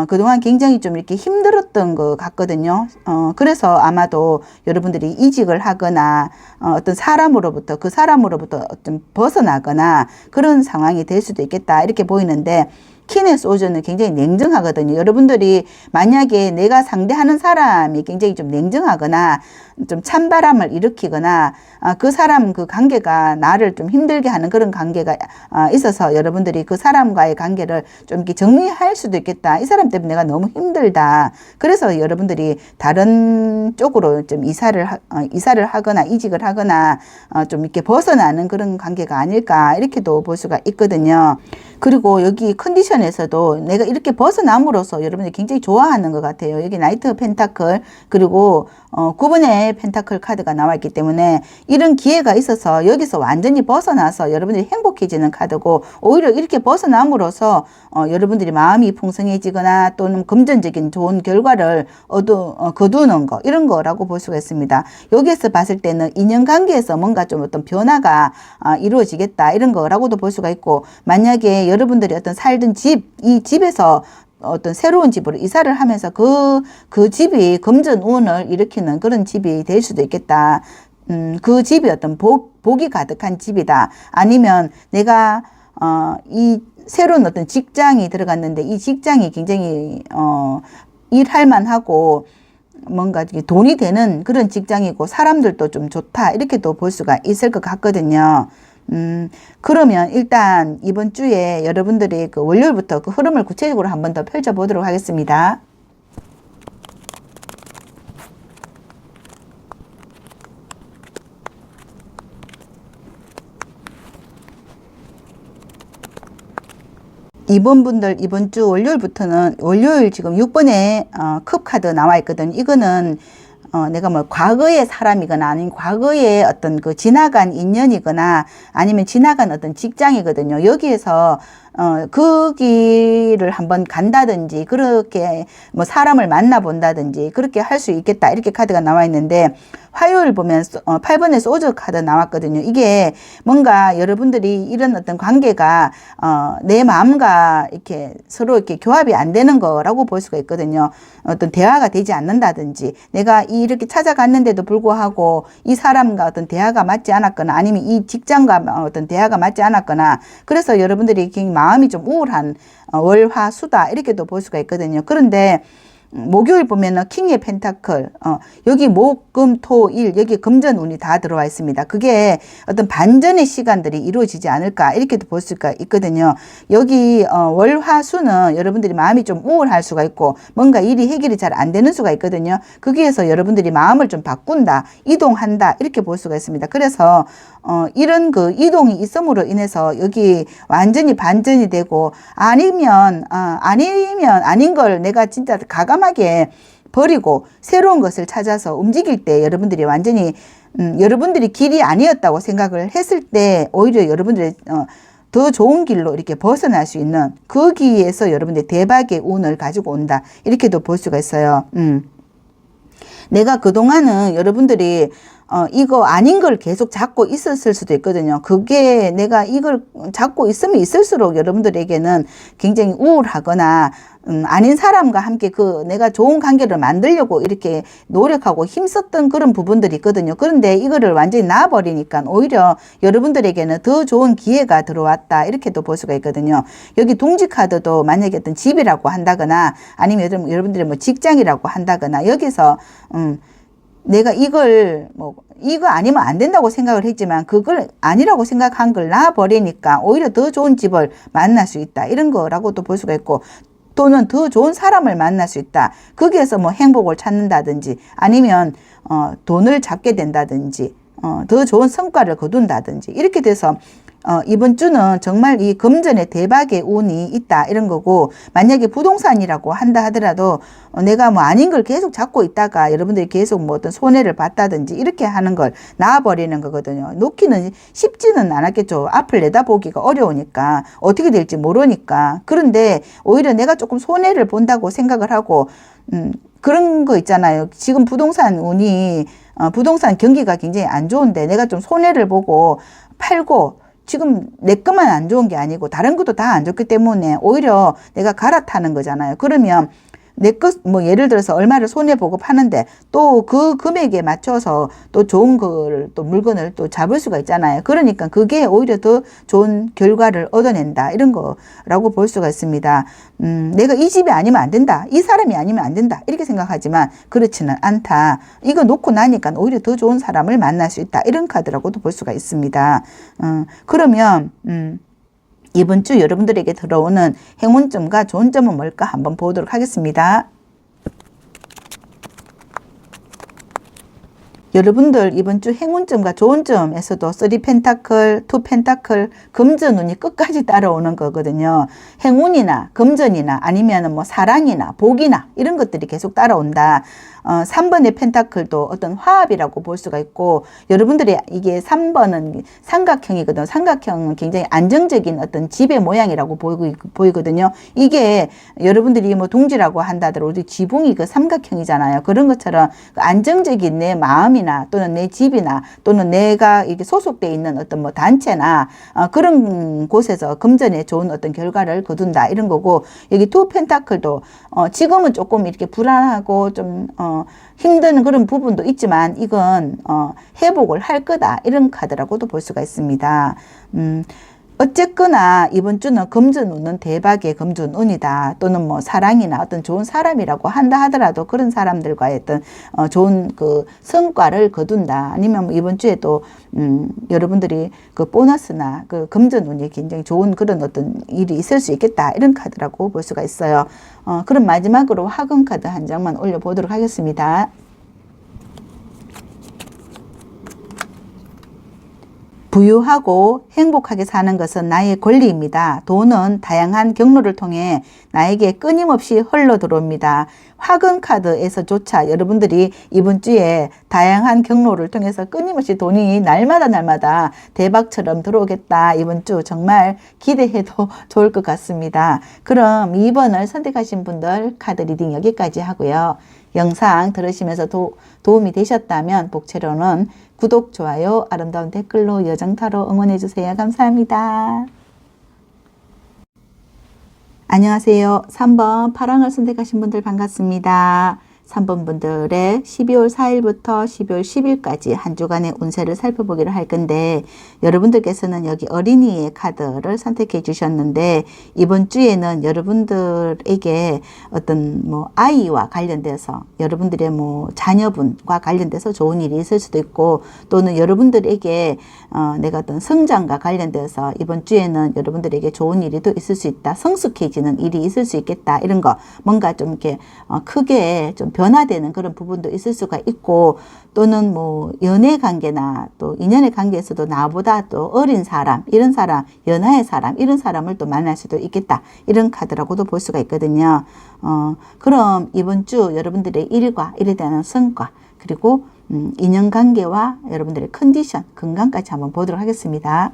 그동안 굉장히 좀 이렇게 힘들었던 것 같거든요. 그래서 아마도 여러분들이 이직을 하거나 어떤 사람으로부터 그 사람으로부터 좀 벗어나거나 그런 상황이 될 수도 있겠다 이렇게 보이는데 퀸의 소주는 굉장히 냉정하거든요. 여러분들이 만약에 내가 상대하는 사람이 굉장히 좀 냉정하거나 좀 찬바람을 일으키거나 그 사람 그 관계가 나를 좀 힘들게 하는 그런 관계가 있어서 여러분들이 그 사람과의 관계를 좀 이렇게 정리할 수도 있겠다. 이 사람 때문에 내가 너무 힘들다. 그래서 여러분들이 다른 쪽으로 좀 이사를 하거나 이직을 하거나 좀 이렇게 벗어나는 그런 관계가 아닐까 이렇게도 볼 수가 있거든요. 그리고 여기 컨디션에서도 내가 이렇게 벗어남으로써 여러분들이 굉장히 좋아하는 것 같아요. 여기 나이트 펜타클 그리고 9번의 펜타클 카드가 나와 있기 때문에 이런 기회가 있어서 여기서 완전히 벗어나서 여러분들이 행복해지는 카드고, 오히려 이렇게 벗어남으로써 여러분들이 마음이 풍성해지거나 또는 금전적인 좋은 결과를 거두는 거, 이런 거라고 볼 수가 있습니다. 여기에서 봤을 때는 인연관계에서 뭔가 좀 어떤 변화가 이루어지겠다, 이런 거라고도 볼 수가 있고, 만약에 여러분들이 어떤 살던 이 집에서 어떤 새로운 집으로 이사를 하면서 그 집이 금전 운을 일으키는 그런 집이 될 수도 있겠다. 그 집이 어떤 복이 가득한 집이다. 아니면 내가 이 새로운 어떤 직장이 들어갔는데 이 직장이 굉장히 일할 만하고 뭔가 돈이 되는 그런 직장이고 사람들도 좀 좋다, 이렇게도 볼 수가 있을 것 같거든요. 그러면 일단 이번 주에 여러분들이 그 월요일부터 그 흐름을 구체적으로 한번 더 펼쳐보도록 하겠습니다. 이번 분들 이번 주 월요일부터는, 월요일 지금 6번에 컵 카드 나와 있거든요. 이거는 내가 뭐 과거의 사람이거나 아니면 과거의 어떤 그 지나간 인연이거나 아니면 지나간 어떤 직장이거든요. 여기에서 그 길을 한번 간다든지 그렇게 뭐 사람을 만나본다든지 그렇게 할 수 있겠다, 이렇게 카드가 나와 있는데, 화요일 보면 8번에 소주 카드 나왔거든요. 이게 뭔가 여러분들이 이런 어떤 관계가 내 마음과 이렇게 서로 이렇게 교합이 안 되는 거라고 볼 수가 있거든요. 어떤 대화가 되지 않는다든지, 내가 이렇게 찾아갔는데도 불구하고 이 사람과 어떤 대화가 맞지 않았거나 아니면 이 직장과 어떤 대화가 맞지 않았거나, 그래서 여러분들이 굉장히 마음이 좀 우울한 월화수다, 이렇게도 볼 수가 있거든요. 그런데 목요일 보면은 킹의 펜타클, 여기 목, 금, 토, 일, 여기 금전 운이 다 들어와 있습니다. 그게 어떤 반전의 시간들이 이루어지지 않을까, 이렇게도 볼 수가 있거든요. 여기 월, 화, 수는 여러분들이 마음이 좀 우울할 수가 있고 뭔가 일이 해결이 잘 안 되는 수가 있거든요. 거기에서 여러분들이 마음을 좀 바꾼다, 이동한다, 이렇게 볼 수가 있습니다. 그래서 이런 그 이동이 있음으로 인해서 여기 완전히 반전이 되고, 아니면 아닌 걸 내가 진짜 가감하게 버리고 새로운 것을 찾아서 움직일 때 여러분들이 완전히 여러분들이 길이 아니었다고 생각을 했을 때 오히려 여러분들이 더 좋은 길로 이렇게 벗어날 수 있는, 거기에서 여러분들이 대박의 운을 가지고 온다, 이렇게도 볼 수가 있어요. 내가 그동안은 여러분들이 이거 아닌 걸 계속 잡고 있었을 수도 있거든요. 그게 내가 이걸 잡고 있으면 있을수록 여러분들에게는 굉장히 우울하거나 아닌 사람과 함께 내가 좋은 관계를 만들려고 이렇게 노력하고 힘썼던 그런 부분들이 있거든요. 그런데 이거를 완전히 놔버리니까 오히려 여러분들에게는 더 좋은 기회가 들어왔다, 이렇게도 볼 수가 있거든요. 여기 동지 카드도 만약에 어떤 집이라고 한다거나 아니면 여러분들이 뭐 직장이라고 한다거나, 여기서 내가 이거 아니면 안 된다고 생각을 했지만 그걸 아니라고 생각한 걸 놔버리니까 오히려 더 좋은 집을 만날 수 있다, 이런 거라고도 볼 수가 있고, 또는 더 좋은 사람을 만날 수 있다. 거기에서 뭐 행복을 찾는다든지 아니면 돈을 잡게 된다든지 더 좋은 성과를 거둔다든지, 이렇게 돼서 이번 주는 정말 이 금전의 대박의 운이 있다, 이런 거고, 만약에 부동산이라고 한다 하더라도 내가 뭐 아닌 걸 계속 잡고 있다가 여러분들이 계속 뭐 어떤 손해를 봤다든지 이렇게 하는 걸 놔버리는 거거든요. 놓기는 쉽지는 않았겠죠. 앞을 내다보기가 어려우니까, 어떻게 될지 모르니까. 그런데 오히려 내가 조금 손해를 본다고 생각을 하고 그런 거 있잖아요. 지금 부동산 운이 부동산 경기가 굉장히 안 좋은데 내가 좀 손해를 보고 팔고, 지금 내 것만 안 좋은 게 아니고 다른 것도 다 안 좋기 때문에 오히려 내가 갈아타는 거잖아요. 그러면 내 것, 뭐 예를 들어서 얼마를 손해보고 파는데 또 그 금액에 맞춰서 또 좋은 걸, 또 물건을 또 잡을 수가 있잖아요. 그러니까 그게 오히려 더 좋은 결과를 얻어낸다, 이런 거라고 볼 수가 있습니다. 내가 이 집이 아니면 안 된다, 이 사람이 아니면 안 된다, 이렇게 생각하지만 그렇지는 않다. 이거 놓고 나니까 오히려 더 좋은 사람을 만날 수 있다, 이런 카드라고도 볼 수가 있습니다. 그러면 이번 주 여러분들에게 들어오는 행운점과 좋은 점은 뭘까 한번 보도록 하겠습니다. 여러분들 이번 주 행운점과 좋은 점에서도 3 펜타클, 2 펜타클, 금전운이 끝까지 따라오는 거거든요. 행운이나 금전이나 아니면 뭐 사랑이나 복이나 이런 것들이 계속 따라온다. 3번의 펜타클도 어떤 화합이라고 볼 수가 있고, 여러분들이 이게 3번은 삼각형이거든요. 삼각형은 굉장히 안정적인 어떤 집의 모양이라고 보이거든요. 이게 여러분들이 뭐 동지라고 한다더라도 지붕이 그 삼각형이잖아요. 그런 것처럼 안정적인 내 마음이나 또는 내 집이나 또는 내가 이게 소속돼 있는 어떤 뭐 단체나 그런 곳에서 금전에 좋은 어떤 결과를 거둔다 이런 거고, 여기 2 펜타클도 지금은 조금 이렇게 불안하고 좀 힘든 그런 부분도 있지만 이건 회복을 할 거다 이런 카드라고도 볼 수가 있습니다. 어쨌거나 이번 주는 금전운은 대박의 금전운이다. 또는 뭐 사랑이나 어떤 좋은 사람이라고 한다 하더라도 그런 사람들과의 어떤 좋은 그 성과를 거둔다. 아니면 뭐 이번 주에도 여러분들이 그 보너스나 그 금전운이 굉장히 좋은 그런 어떤 일이 있을 수 있겠다. 이런 카드라고 볼 수가 있어요. 그럼 마지막으로 화금 카드 한 장만 올려보도록 하겠습니다. 부유하고 행복하게 사는 것은 나의 권리입니다. 돈은 다양한 경로를 통해 나에게 끊임없이 흘러 들어옵니다. 화금 카드에서조차 여러분들이 이번 주에 다양한 경로를 통해서 끊임없이 돈이 날마다 대박처럼 들어오겠다. 이번 주 정말 기대해도 좋을 것 같습니다. 그럼 2번을 선택하신 분들 카드 리딩 여기까지 하고요. 영상 들으시면서 도움이 되셨다면 복채로는 구독, 좋아요, 아름다운 댓글로 여정타로 응원해주세요. 감사합니다. 안녕하세요. 3번 파랑을 선택하신 분들 반갑습니다. 3번 분들의 12월 4일부터 12월 10일까지 한 주간의 운세를 살펴보기를 할 건데, 여러분들께서는 여기 어린이의 카드를 선택해 주셨는데, 이번 주에는 여러분들에게 어떤 뭐 아이와 관련돼서 여러분들의 뭐 자녀분과 관련돼서 좋은 일이 있을 수도 있고, 또는 여러분들에게 내가 어떤 성장과 관련돼서 이번 주에는 여러분들에게 좋은 일이 또 있을 수 있다. 성숙해지는 일이 있을 수 있겠다. 이런 거 뭔가 좀 이렇게 크게 좀 변화되는 그런 부분도 있을 수가 있고, 또는 뭐 연애 관계나 또 인연의 관계에서도 나보다 또 어린 사람, 이런 사람, 연하의 사람, 이런 사람을 또 만날 수도 있겠다. 이런 카드라고도 볼 수가 있거든요. 그럼 이번 주 여러분들의 일과 일에 대한 성과, 그리고 인연관계와 여러분들의 컨디션, 건강까지 한번 보도록 하겠습니다.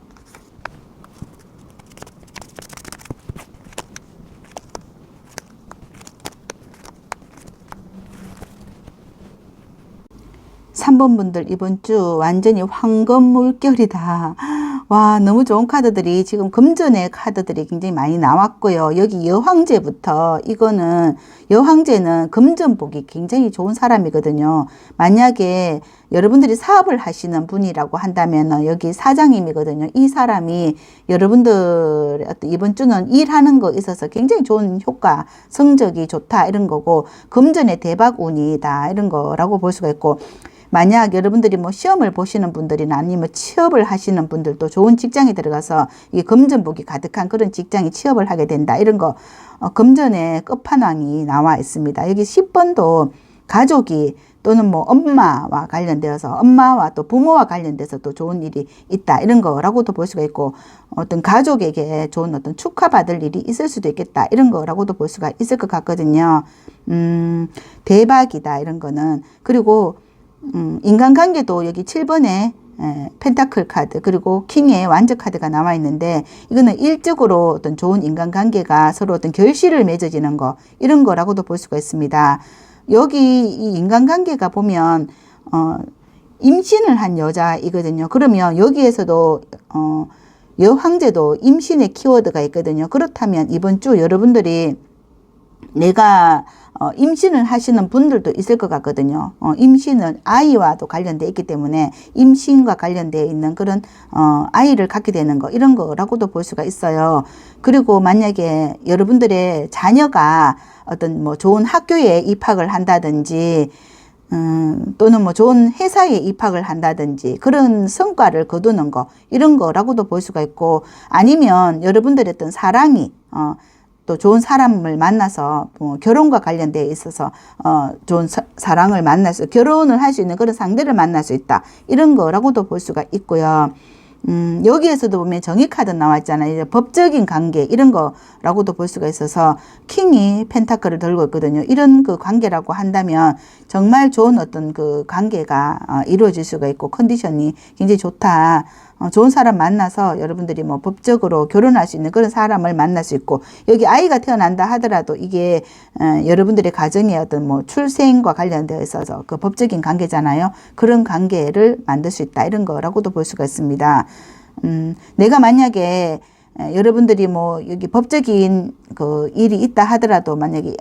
삼 번 분들 이번 주 완전히 황금 물결이다. 와, 너무 좋은 카드들이 지금 금전의 카드들이 굉장히 많이 나왔고요. 여기 여황제부터, 이거는 여황제는 금전복이 굉장히 좋은 사람이거든요. 만약에 여러분들이 사업을 하시는 분이라고 한다면 여기 사장님이거든요. 이 사람이 여러분들 이번 주는 일하는 거 있어서 굉장히 좋은 효과, 성적이 좋다 이런 거고, 금전의 대박 운이다 이런 거라고 볼 수가 있고, 만약 여러분들이 뭐 시험을 보시는 분들이나 아니면 취업을 하시는 분들도 좋은 직장에 들어가서 이 금전복이 가득한 그런 직장에 취업을 하게 된다. 이런 거 금전의 끝판왕이 나와 있습니다. 여기 10번도 가족이 또는 뭐 엄마와 관련되어서 엄마와 또 부모와 관련돼서 또 좋은 일이 있다. 이런 거라고도 볼 수가 있고, 어떤 가족에게 좋은 어떤 축하받을 일이 있을 수도 있겠다. 이런 거라고도 볼 수가 있을 것 같거든요. 대박이다. 이런 거는. 그리고 인간관계도 여기 7번에 펜타클 카드, 그리고 킹의 완전 카드가 나와 있는데, 이거는 일적으로 어떤 좋은 인간관계가 서로 어떤 결실을 맺어지는 거, 이런 거라고도 볼 수가 있습니다. 여기 이 인간관계가 보면 임신을 한 여자이거든요. 그러면 여기에서도 여황제도 임신의 키워드가 있거든요. 그렇다면 이번 주 여러분들이 내가 임신을 하시는 분들도 있을 것 같거든요. 임신은 아이와도 관련되어 있기 때문에 임신과 관련되어 있는 그런 아이를 갖게 되는 거, 이런 거라고도 볼 수가 있어요. 그리고 만약에 여러분들의 자녀가 어떤 뭐 좋은 학교에 입학을 한다든지 또는 뭐 좋은 회사에 입학을 한다든지 그런 성과를 거두는 거, 이런 거라고도 볼 수가 있고, 아니면 여러분들의 어떤 사랑이 또 좋은 사람을 만나서 결혼과 관련되어 있어서 좋은 사랑을 만날 수, 결혼을 할 수 있는 그런 상대를 만날 수 있다. 이런 거라고도 볼 수가 있고요. 여기에서도 보면 정의카드 나왔잖아요. 이제 법적인 관계 이런 거라고도 볼 수가 있어서 킹이 펜타클을 들고 있거든요. 이런 그 관계라고 한다면 정말 좋은 어떤 그 관계가 이루어질 수가 있고 컨디션이 굉장히 좋다. 좋은 사람 만나서 여러분들이 뭐 법적으로 결혼할 수 있는 그런 사람을 만날 수 있고, 여기 아이가 태어난다 하더라도 이게 여러분들의 가정의 어떤 뭐 출생과 관련되어 있어서 그 법적인 관계잖아요. 그런 관계를 만들 수 있다. 이런 거라고도 볼 수가 있습니다. 내가 만약에 여러분들이 뭐 여기 법적인 그 일이 있다 하더라도 만약에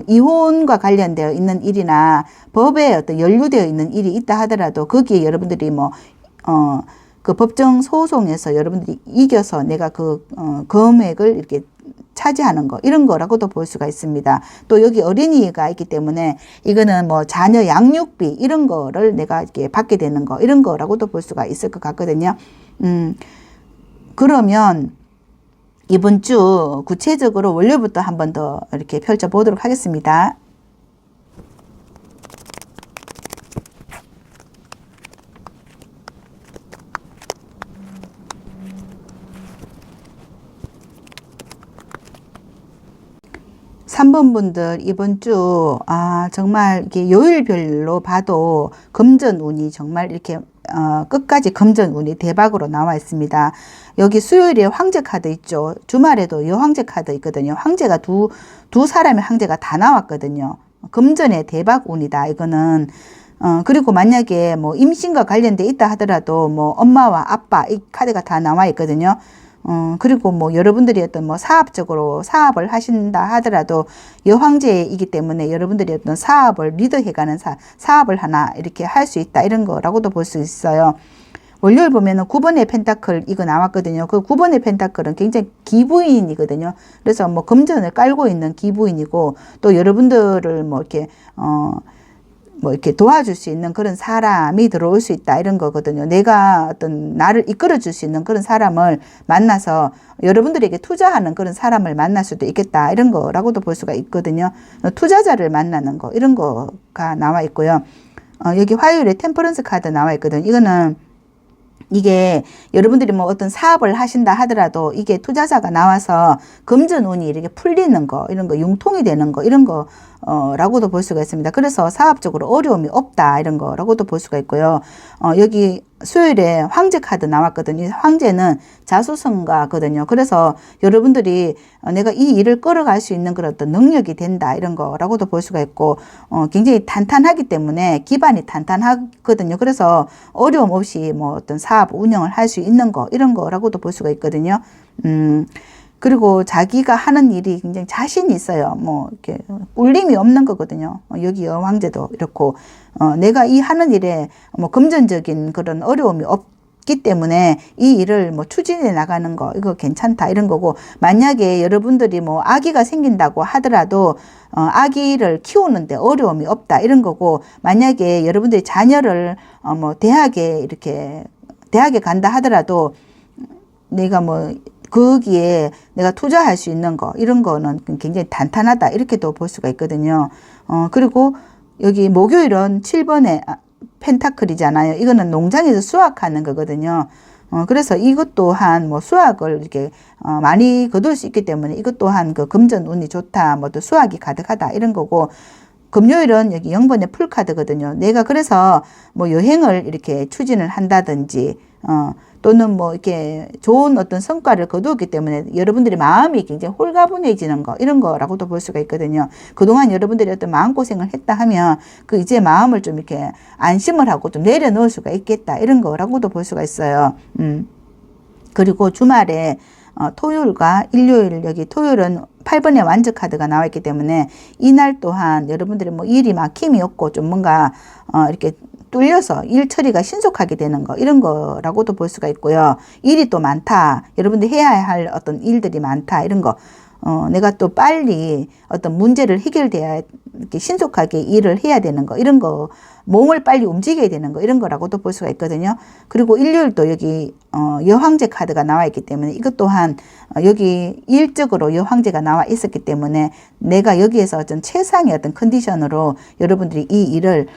이혼과 관련되어 있는 일이나 법에 어떤 연루되어 있는 일이 있다 하더라도 거기에 여러분들이 그 법정 소송에서 여러분들이 이겨서 내가 그 금액을 이렇게 차지하는 거, 이런 거라고도 볼 수가 있습니다. 또 여기 어린이가 있기 때문에 이거는 뭐 자녀 양육비 이런 거를 내가 이렇게 받게 되는 거, 이런 거라고도 볼 수가 있을 것 같거든요. 그러면 이번 주 구체적으로 월요일부터 한 번 더 이렇게 펼쳐 보도록 하겠습니다. 3번 분들 이번 주 정말 이렇게 요일별로 봐도 금전운이 정말 이렇게 끝까지 금전운이 대박으로 나와 있습니다. 여기 수요일에 황제 카드 있죠. 주말에도 여황제 카드 있거든요. 황제가 두 사람의 황제가 다 나왔거든요. 금전의 대박운이다 이거는. 그리고 만약에 뭐 임신과 관련돼 있다 하더라도 뭐 엄마와 아빠 이 카드가 다 나와 있거든요. 그리고 뭐 여러분들이 어떤 뭐 사업적으로 사업을 하신다 하더라도 여황제이기 때문에 여러분들이 어떤 사업을 리드해가는 사업을 하나 이렇게 할 수 있다 이런 거라고도 볼 수 있어요. 월요일 보면은 9번의 펜타클 이거 나왔거든요. 그 9번의 펜타클은 굉장히 기부인이거든요. 그래서 뭐 금전을 깔고 있는 기부인이고, 또 여러분들을 뭐 이렇게 도와줄 수 있는 그런 사람이 들어올 수 있다 이런 거거든요. 내가 어떤 나를 이끌어 줄 수 있는 그런 사람을 만나서 여러분들에게 투자하는 그런 사람을 만날 수도 있겠다 이런 거라고도 볼 수가 있거든요. 투자자를 만나는 거 이런 거가 나와 있고요. 여기 화요일에 템퍼런스 카드 나와 있거든요. 이게 여러분들이 뭐 어떤 사업을 하신다 하더라도 이게 투자자가 나와서 금전운이 이렇게 풀리는 거, 이런 거 융통이 되는 거, 이런 거 라고도 볼 수가 있습니다. 그래서 사업적으로 어려움이 없다 이런 거라고도 볼 수가 있고요. 여기 수요일에 황제 카드 나왔거든요. 황제는 자수성가거든요. 그래서 여러분들이 내가 이 일을 끌어갈 수 있는 그런 어떤 능력이 된다 이런 거라고도 볼 수가 있고, 굉장히 탄탄하기 때문에 기반이 탄탄하거든요. 그래서 어려움 없이 뭐 어떤 사업 운영을 할 수 있는 거 이런 거라고도 볼 수가 있거든요. 그리고 자기가 하는 일이 굉장히 자신이 있어요. 뭐 이렇게 꿀림이 없는 거거든요. 여기 여왕제도 이렇고, 내가 이 하는 일에 뭐 금전적인 그런 어려움이 없기 때문에 이 일을 뭐 추진해 나가는 거 이거 괜찮다 이런 거고, 만약에 여러분들이 뭐 아기가 생긴다고 하더라도 아기를 키우는데 어려움이 없다 이런 거고, 만약에 여러분들이 자녀를 뭐 대학에 간다 하더라도 내가 뭐 거기에 내가 투자할 수 있는 거 이런 거는 굉장히 탄탄하다 이렇게도 볼 수가 있거든요. 그리고 여기 목요일은 7번의 펜타클이잖아요. 이거는 농장에서 수확하는 거거든요. 그래서 이것 또한 뭐 수확을 이렇게 많이 거둘 수 있기 때문에 이것 또한 그 금전 운이 좋다, 뭐 또 수확이 가득하다 이런 거고, 금요일은 여기 0번의 풀카드거든요. 내가 그래서 뭐 여행을 이렇게 추진을 한다든지, 또는 뭐 이렇게 좋은 어떤 성과를 거두었기 때문에 여러분들의 마음이 굉장히 홀가분해지는 거 이런 거라고도 볼 수가 있거든요. 그동안 여러분들이 어떤 마음고생을 했다 하면 그 이제 마음을 좀 이렇게 안심을 하고 좀 내려놓을 수가 있겠다 이런 거라고도 볼 수가 있어요. 그리고 주말에 토요일과 일요일, 여기 토요일은 8번의 완전 카드가 나와 있기 때문에 이날 또한 여러분들이 뭐 일이 막힘이 없고 좀 뭔가 이렇게 뚫려서 일 처리가 신속하게 되는 거 이런 거라고도 볼 수가 있고요. 일이 또 많다, 여러분들이 해야 할 어떤 일들이 많다 이런 거, 내가 또 빨리 어떤 문제를 해결돼야 이렇게 신속하게 일을 해야 되는 거, 이런 거, 몸을 빨리 움직여야 되는 거, 이런 거라고도 볼 수가 있거든요. 그리고 일요일도 여기 여황제 카드가 나와 있기 때문에 이것 또한 여기 일적으로 여황제가 나와 있었기 때문에 내가 여기에서 어떤 최상의 어떤 컨디션으로 여러분들이 이 일을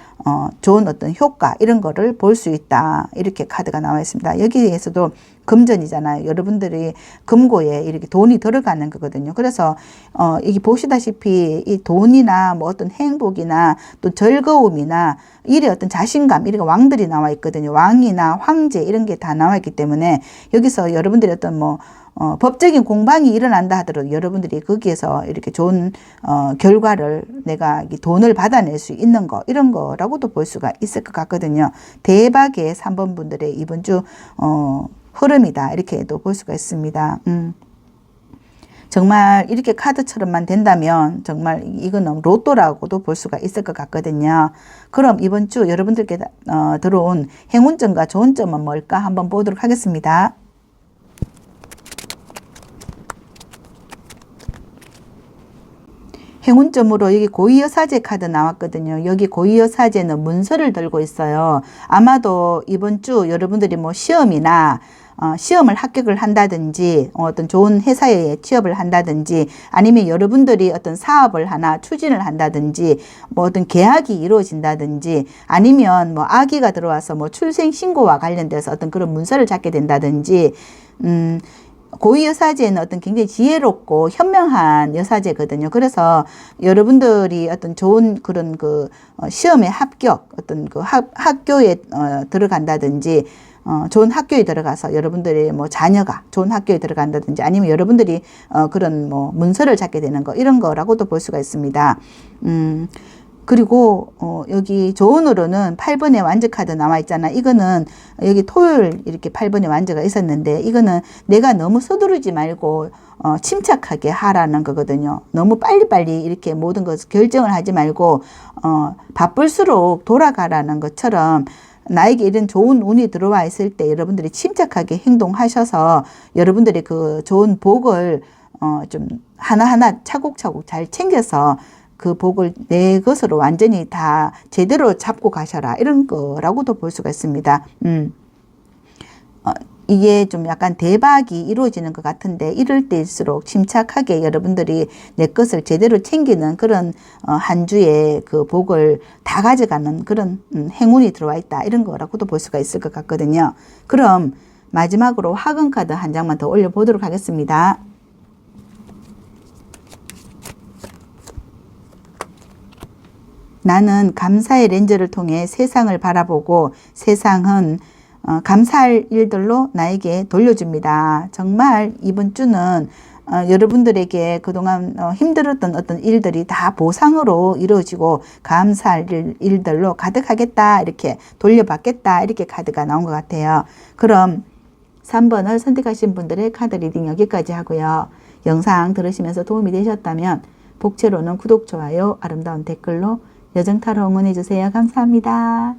좋은 어떤 효과 이런 거를 볼 수 있다. 이렇게 카드가 나와 있습니다. 여기에서도 금전이잖아요. 여러분들이 금고에 이렇게 돈이 들어가는 거거든요. 그래서 이게 보시다시피 이 돈이나 뭐 어떤 행복이나 또 즐거움이나 일의 어떤 자신감, 이런 왕들이 나와 있거든요. 왕이나 황제 이런 게 다 나와 있기 때문에 여기서 여러분들이 어떤 뭐 법적인 공방이 일어난다 하더라도 여러분들이 거기에서 이렇게 좋은 결과를 내가 돈을 받아낼 수 있는 거, 이런 거라고도 볼 수가 있을 것 같거든요. 대박의 3번 분들의 이번 주 흐름이다, 이렇게도 볼 수가 있습니다. 정말 이렇게 카드처럼만 된다면 정말 이거는 로또라고도 볼 수가 있을 것 같거든요. 그럼 이번 주 여러분들께 들어온 행운점과 좋은 점은 뭘까 한번 보도록 하겠습니다. 행운점으로 여기 고위여사제 카드 나왔거든요. 여기 고위여사제는 문서를 들고 있어요. 아마도 이번 주 여러분들이 뭐 시험이나 시험을 합격을 한다든지 어떤 좋은 회사에 취업을 한다든지 아니면 여러분들이 어떤 사업을 하나 추진을 한다든지 뭐 어떤 계약이 이루어진다든지 아니면 뭐 아기가 들어와서 뭐 출생 신고와 관련돼서 어떤 그런 문서를 잡게 된다든지 고위 여사제는 어떤 굉장히 지혜롭고 현명한 여사제거든요. 그래서 여러분들이 어떤 좋은 그런 그 시험에 합격, 어떤 그 학교에 들어간다든지 좋은 학교에 들어가서 여러분들이 뭐 자녀가 좋은 학교에 들어간다든지 아니면 여러분들이 그런 뭐 문서를 잡게 되는 거, 이런 거라고도 볼 수가 있습니다. 그리고 여기 조언으로는 8번의 완저 카드 나와 있잖아. 이거는 여기 토요일 이렇게 8번의 완저가 있었는데 이거는 내가 너무 서두르지 말고 침착하게 하라는 거거든요. 너무 빨리빨리 이렇게 모든 것을 결정을 하지 말고 바쁠수록 돌아가라는 것처럼 나에게 이런 좋은 운이 들어와 있을 때 여러분들이 침착하게 행동하셔서 여러분들이 그 좋은 복을 좀 하나하나 차곡차곡 잘 챙겨서 그 복을 내 것으로 완전히 다 제대로 잡고 가셔라, 이런 거라고도 볼 수가 있습니다. 이게 좀 약간 대박이 이루어지는 것 같은데 이럴 때일수록 침착하게 여러분들이 내 것을 제대로 챙기는 그런 한 주의 그 복을 다 가져가는 그런 행운이 들어와 있다, 이런 거라고도 볼 수가 있을 것 같거든요. 그럼 마지막으로 화금 카드 한 장만 더 올려보도록 하겠습니다. 나는 감사의 렌즈를 통해 세상을 바라보고 세상은 감사할 일들로 나에게 돌려줍니다. 정말 이번 주는 여러분들에게 그동안 힘들었던 어떤 일들이 다 보상으로 이루어지고 감사할 일들로 가득하겠다, 이렇게 돌려받겠다, 이렇게 카드가 나온 것 같아요. 그럼 3번을 선택하신 분들의 카드 리딩 여기까지 하고요. 영상 들으시면서 도움이 되셨다면 복채로는 구독, 좋아요, 아름다운 댓글로 여정타로 응원해주세요. 감사합니다.